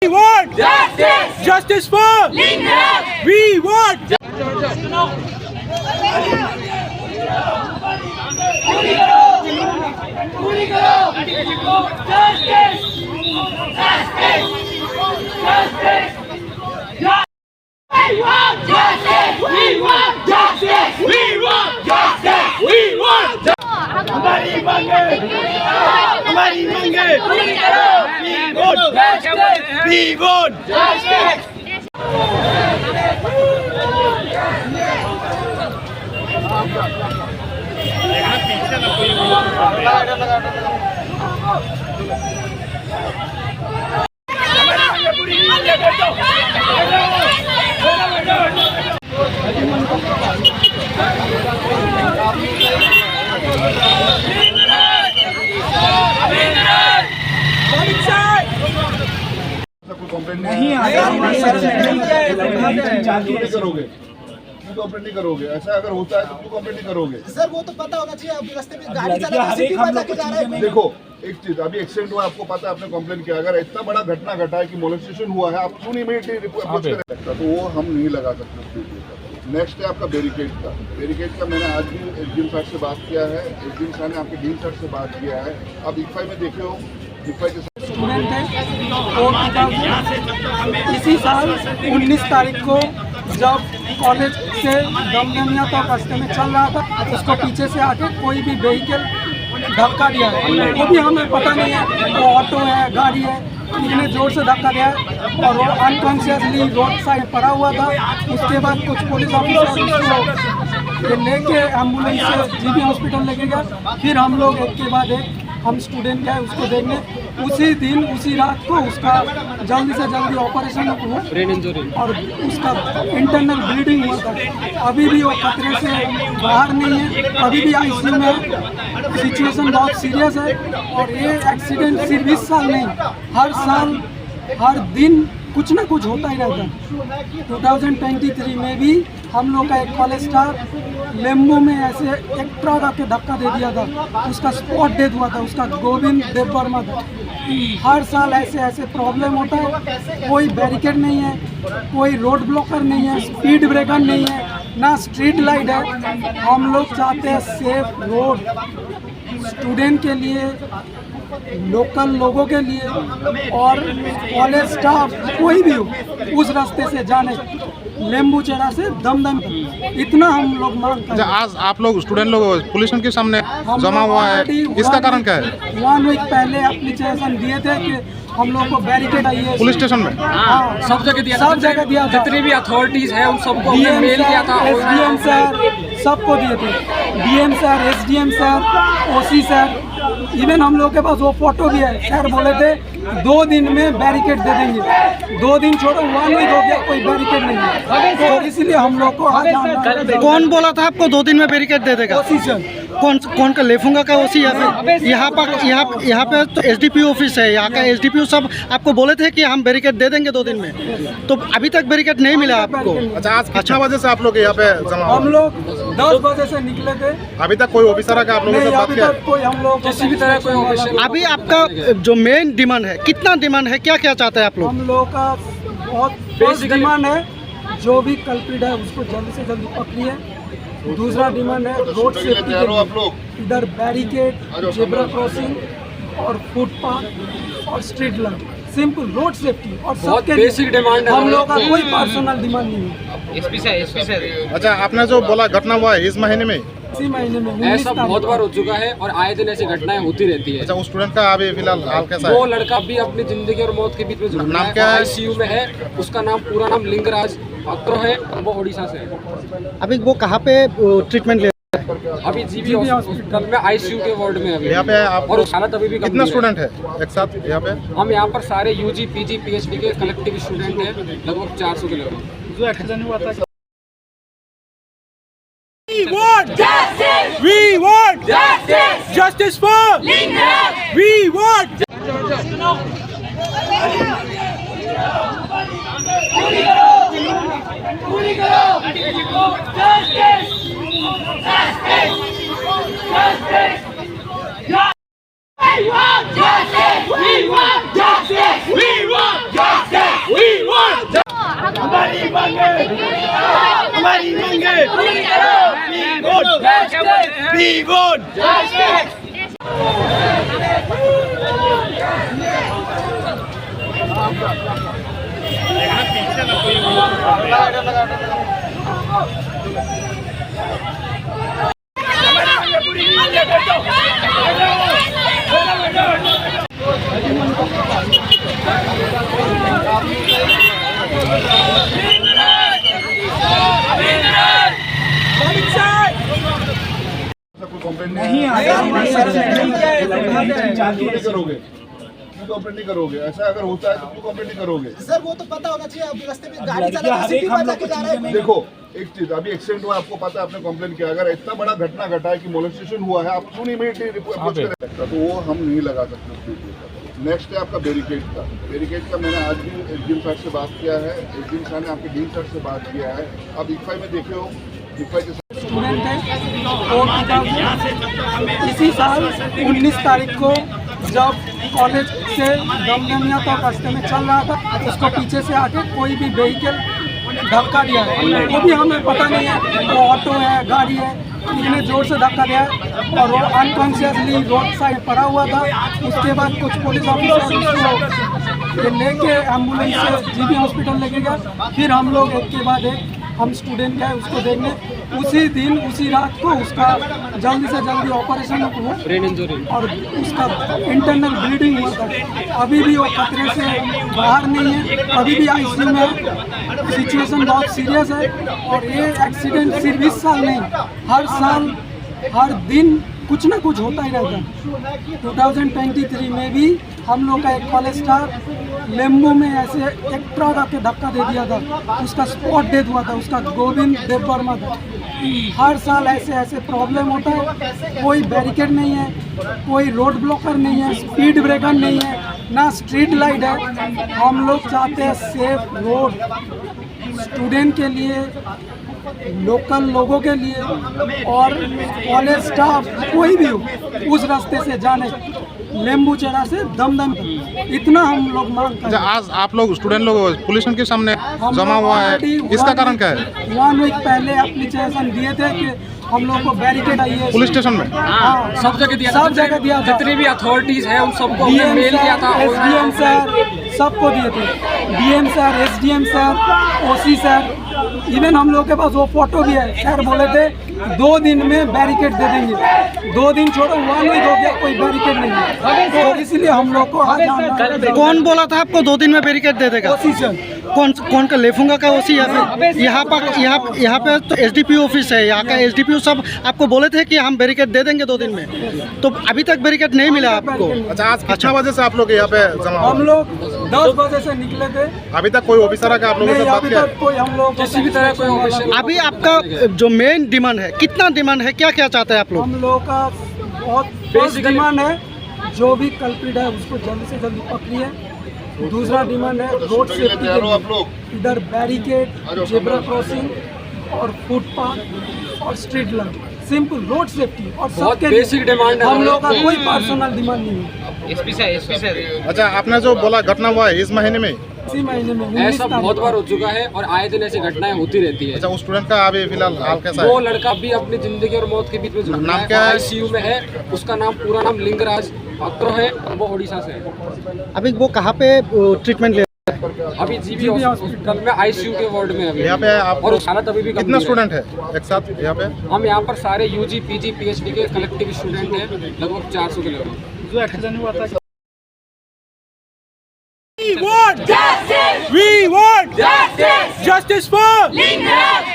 We want justice. Justice for Lingaraj. We want हमारी मांगे We want justice. नहीं करोगे, क्यों कॉम्प्लेन नहीं करोगे? ऐसा अगर होता है तो क्यों कॉम्प्लेन नहीं करोगे? सर वो तो पता होना चाहिए, आप रास्ते में गाड़ी चला रहे हैं। देखो एक चीज, अभी एक्सीडेंट हुआ, आपको पता है, आपने कॉम्प्लेन किया। अगर इतना बड़ा घटना घटा है कि मोलेस्टेशन हुआ है, आप क्यों नहीं इमीडिएटली रिपोर्ट करें? तो वो हम नहीं लगा सकते। नेक्स्ट है आपका बैरिकेड का। बैरिकेड का मैंने आज भी एसडीएम साहब से बात किया है, एसडीएम साहब ने आपके डीन साहब से बात किया है। आप इक्फाई में देखे हो, इक्फाई के स्टूडेंट है इसी साल 19 तारीख को जब कॉलेज से दमदमिया तक रास्ते में चल रहा था, उसको पीछे से आके कोई भी व्हीकल धक्का दिया है। वो भी हमें पता नहीं है वो ऑटो है, गाड़ी है, इतने जोर से धक्का दिया है और वो अनकॉन्शियसली रोड साइड पड़ा हुआ था। उसके बाद कुछ पुलिस ऑफिसर उसको लेके एम्बुलेंस से जीबी हॉस्पिटल लेके गया। फिर हम लोग एक के बाद एक हम स्टूडेंट गए उसको देखने। उसी दिन उसी रात को उसका जल्दी से जल्दी ऑपरेशन हुआ, ब्रेन इंजरी, और उसका इंटरनल ब्लीडिंग हुआ था। अभी भी वो खतरे से बाहर नहीं है, अभी भी आईसीयू में है। सिचुएशन बहुत सीरियस है और ये एक्सीडेंट सिर्फ इस साल नहीं, हर साल हर दिन कुछ ना कुछ होता ही रहता है। 2023 में भी हम लोग का एक कॉलेज स्टाफ लेम्बू में ऐसे एक ट्रक आके धक्का दे दिया था, उसका स्पॉट डेथ हुआ था, उसका गोविंद देव वर्मा था। हर साल ऐसे ऐसे प्रॉब्लम होता है। कोई बैरिकेड नहीं है, कोई रोड ब्लॉकर नहीं है, स्पीड ब्रेकर नहीं है, ना स्ट्रीट लाइट है। हम लोग चाहते हैं सेफ रोड स्टूडेंट के लिए, लोकल लोगों के लिए, और कॉलेज स्टाफ कोई भी हो उस रास्ते से जाने, लेम्बू चेरा से दमदम तक, इतना हम लोग मांग करते हैं। आज आप लोग स्टूडेंट लोग पुलिस स्टेशन के सामने जमा हुआ है, इसका कारण क्या है? 1 वीक पहले एप्लीकेशन दिए थे कि हम लोग को बैरिकेड आइए पुलिस स्टेशन में। हाँ, सब जगह दिया, सब जगह दिया था। जितनी भी अथॉरिटीज हैं उन सबको मेल किया था, एसडीएम सर सबको दिए थे, डीएम सर, एसडीएम सर, ओसी सर, इवन हम लोग के पास वो फोटो भी है। सर बोले थे 2 दिन में बैरिकेड दे देंगे, 2 दिन छोड़ो 1 वीक हो गया, कोई बैरिकेड नहीं है। तो इसलिए हम लोग को आज कौन बोला था आपको 2 दिन में बैरिकेड दे देगा? ओसी सर। कौन का लेफूंगा का ओसी? यहाँ पे तो एसडीपीओ ऑफिस है, यहाँ का एसडीपीओ सब आपको बोले थे कि हम बैरिकेड दे देंगे 2 दिन में, तो अभी तक बैरिकेड नहीं मिला आपको। अच्छा, आज कितना बजे से आप लोग यहाँ पे जमा? हम लोग 10 बजे से निकले थे। अभी तक कोई ऑफिसर का आप लोगों से बात किया? कोई हम लोग किसी भी तरह कोई ऑफिसर। अभी आपका जो मेन डिमांड है, कितना डिमांड है, क्या क्या चाहते हैं आप लोग? हम लोग का बहुत बेसिक डिमांड है, जो भी कल्प्रिट है उसको जल्दी से जल्दी पकड़िए। दूसरा डिमांड है रोड सेफ्टी के लिए, इधर बैरिकेड, जेब्रा क्रॉसिंग और फुटपाथ और street light, simple road safety और सबके बेसिक डिमांड है। हम लोग का कोई पर्सनल डिमांड नहीं है। एसपी से अच्छा, आपने जो बोला घटना हुआ है इस महीने में, इसी महीने में 19 ऐसा बहुत बार हो चुका है और आए दिन ऐसी घटनाएं होती रहती है। अच्छा, उस स्टूडेंट का अभी फिलहाल हाल कैसा वो है? लड़का भी अपनी जिंदगी और मौत के बीच में नाम क्या है? आईसीयू में है। उसका नाम पूरा नाम लिंगराज पात्र है, वो ओडिशा से है। अभी वो कहाँ पे ट्रीटमेंट ले? अभी जीबी हॉस्पिटल में आईसीयू के वार्ड में अभी यहाँ पे आप और हालत अभी भी कितना स्टूडेंट है एक साथ यहाँ पे? हम यहाँ पर सारे यूजी, पीजी, पीएचडी के कलेक्टिव स्टूडेंट हैं, लगभग 400 के लगभग। जो एक्सीडेंट हुआ था। We want justice. We want justice. Justice for Lingaraj. We want. We want justice. We want justice. We want justice. मांगे हमारी मांगे वी वोट कोई कंप्लेंट नहीं करोगे, कंप्लेंट नहीं करोगे। ऐसा अगर होता है तो क्यों कंप्लेंट नहीं करोगे? सर वो तो पता होना चाहिए, आप रास्ते में गाड़ी चला रहे हैं, हम लोग जा रहे हैं। देखो एक चीज, अभी एक्सीडेंट हुआ, आपको पता है, आपने कंप्लेंट किया। अगर इतना बड़ा घटना घटा है कि मोलेस्टेशन हुआ है, आप क्यों नहीं इमीडिएटली रिपोर्ट करें? तो वो हम नहीं लगा सकते उस वीडियो का। नेक्स्ट है आपका बैरिकेड का। बैरिकेड का मैंने आज भी एसडीएम सर से बात किया है, एसडीएम सर ने आपके डीन सर से बात किया है। आप इक्फाई में देखे हो, इक्फाई के स्टूडेंट है और इसी साल 19 तारीख को जब कॉलेज से दमदमिया तक रास्ते में चल रहा था, उसको पीछे से आके कोई भी व्हीकल धक्का दिया है। वो भी हमें पता नहीं है वो ऑटो है, गाड़ी है, इतने जोर से धक्का दिया है और वो अनकॉन्शियसली रोड साइड पड़ा हुआ था। उसके बाद कुछ पुलिस ऑफिसर उसको लेके एम्बुलेंस से जीबी हॉस्पिटल लेके गया। फिर हम लोग एक के बाद एक हम स्टूडेंट गए उसको देखने। उसी दिन उसी रात को उसका जल्दी से जल्दी ऑपरेशन हुआ, ब्रेन इंजरी और उसका इंटरनल ब्लीडिंग हुआ था। अभी भी वो खतरे से बाहर नहीं है, अभी भी आईसीयू में है। सिचुएशन बहुत सीरियस है। और ये एक्सीडेंट सिर्फ इस साल नहीं, हर साल हर दिन कुछ ना कुछ होता ही रहता है। 2023 में भी हम लोग का एक कॉलेज स्टाफ लेम्बू में ऐसे एक ट्रक आके धक्का दे दिया था, उसका स्पॉट डेथ हुआ था, उसका गोविंद देव वर्मा था। हर साल ऐसे ऐसे प्रॉब्लम होता है। कोई बैरिकेड नहीं है, कोई रोड ब्लॉकर नहीं है, स्पीड ब्रेकर नहीं है, ना स्ट्रीट लाइट है। हम लोग चाहते हैं सेफ रोड स्टूडेंट के लिए, लोकल लोगों के लिए, और कॉलेज स्टाफ कोई भी हो उस रास्ते से जाने, लेम्बू चेरा से दमदम तक, इतना हम लोग मांग करते हैं। आज आप लोग स्टूडेंट लोग पुलिस के सामने जमा हुआ है, इसका कारण क्या है? 1 वीक पहले एप्लीकेशन दिए थे कि हम लोग को बैरिकेड आई है पुलिस स्टेशन में। हाँ, सब जगह दिया, सब जगह दिया था। जितनी भी अथॉरिटीज है उन सबको हमने डीएम मेल किया था, सर, एसडीएम सर, सबको दिए थे। डीएम सर, एसडीएम सर, ओसी सर, इवन हम लोग के पास वो फोटो भी है। सर बोले थे 2 दिन में बैरिकेड दे देंगे। 2 दिन छोड़ो, 1 वीक हो गया, कोई बैरिकेड नहीं है। तो इसलिए हम लोग को आज आना। कौन बोला था आपको 2 दिन में बैरिकेड दे देगा? ओसी सर। कौन का लेफूंगा का ओसी? यहाँ पे तो एसडीपीओ ऑफिस है, यहाँ का एसडीपीओ सब आपको बोले थे कि हम बैरिकेड दे देंगे 2 दिन में, तो अभी तक बैरिकेड नहीं मिला आपको? अच्छा, आज कितना बजे से आप लोग यहाँ पे जमा हम लोग 10 बजे से निकले थे, अभी तक कोई ऑफिसर आके आप लोगों से नहीं बात अभी किया? तक कोई हम लोग किसी भी तरह कोई ऑफिशियल अभी आपका जो मेन डिमांड है, कितना डिमांड है, क्या क्या चाहते हैं आप लोग? हम लोग का बहुत फर्स्ट डिमांड है, जो भी कल्प्रिट है उसको जल्दी से जल्दी पकड़िए। दूसरा डिमांड है रोड सेफ्टी तैयार हो आप के लोग? लिए, इधर बैरिकेड, जेब्रा क्रॉसिंग और फुटपाथ और street light, simple road safety. और बहुत सबके बेसिक डिमांड है हम लोग का कोई पर्सनल डिमांड नहीं है। अच्छा, आपने जो बोला घटना हुआ है इस महीने में, इसी महीने में 19 ऐसा तारीख बहुत बार हो चुका है और आए दिन ऐसी घटनाएं होती रहती है। अच्छा, उस स्टूडेंट का अभी फिलहाल हाल कैसा वो है? लड़का भी अपनी जिंदगी और मौत के बीच में झूल रहा नाम क्या है? आईसीयू में है। उसका नाम पूरा नाम लिंगराज पात्र है, वो ओडिशा से है। अभी वो कहाँ पे ट्रीटमेंट ले? अभी जीबी हॉस्पिटल में आईसीयू के वार्ड में अभी। यहाँ पे आप और हालत अभी भी कितना गंभीर है। स्टूडेंट है एक साथ यहाँ पे? हम यहाँ पर सारे यूजी, पीजी, पीएचडी के कलेक्टिव स्टूडेंट हैं, लगभग 400 के लगभग। We want justice. We want justice. Justice for Lingaraj.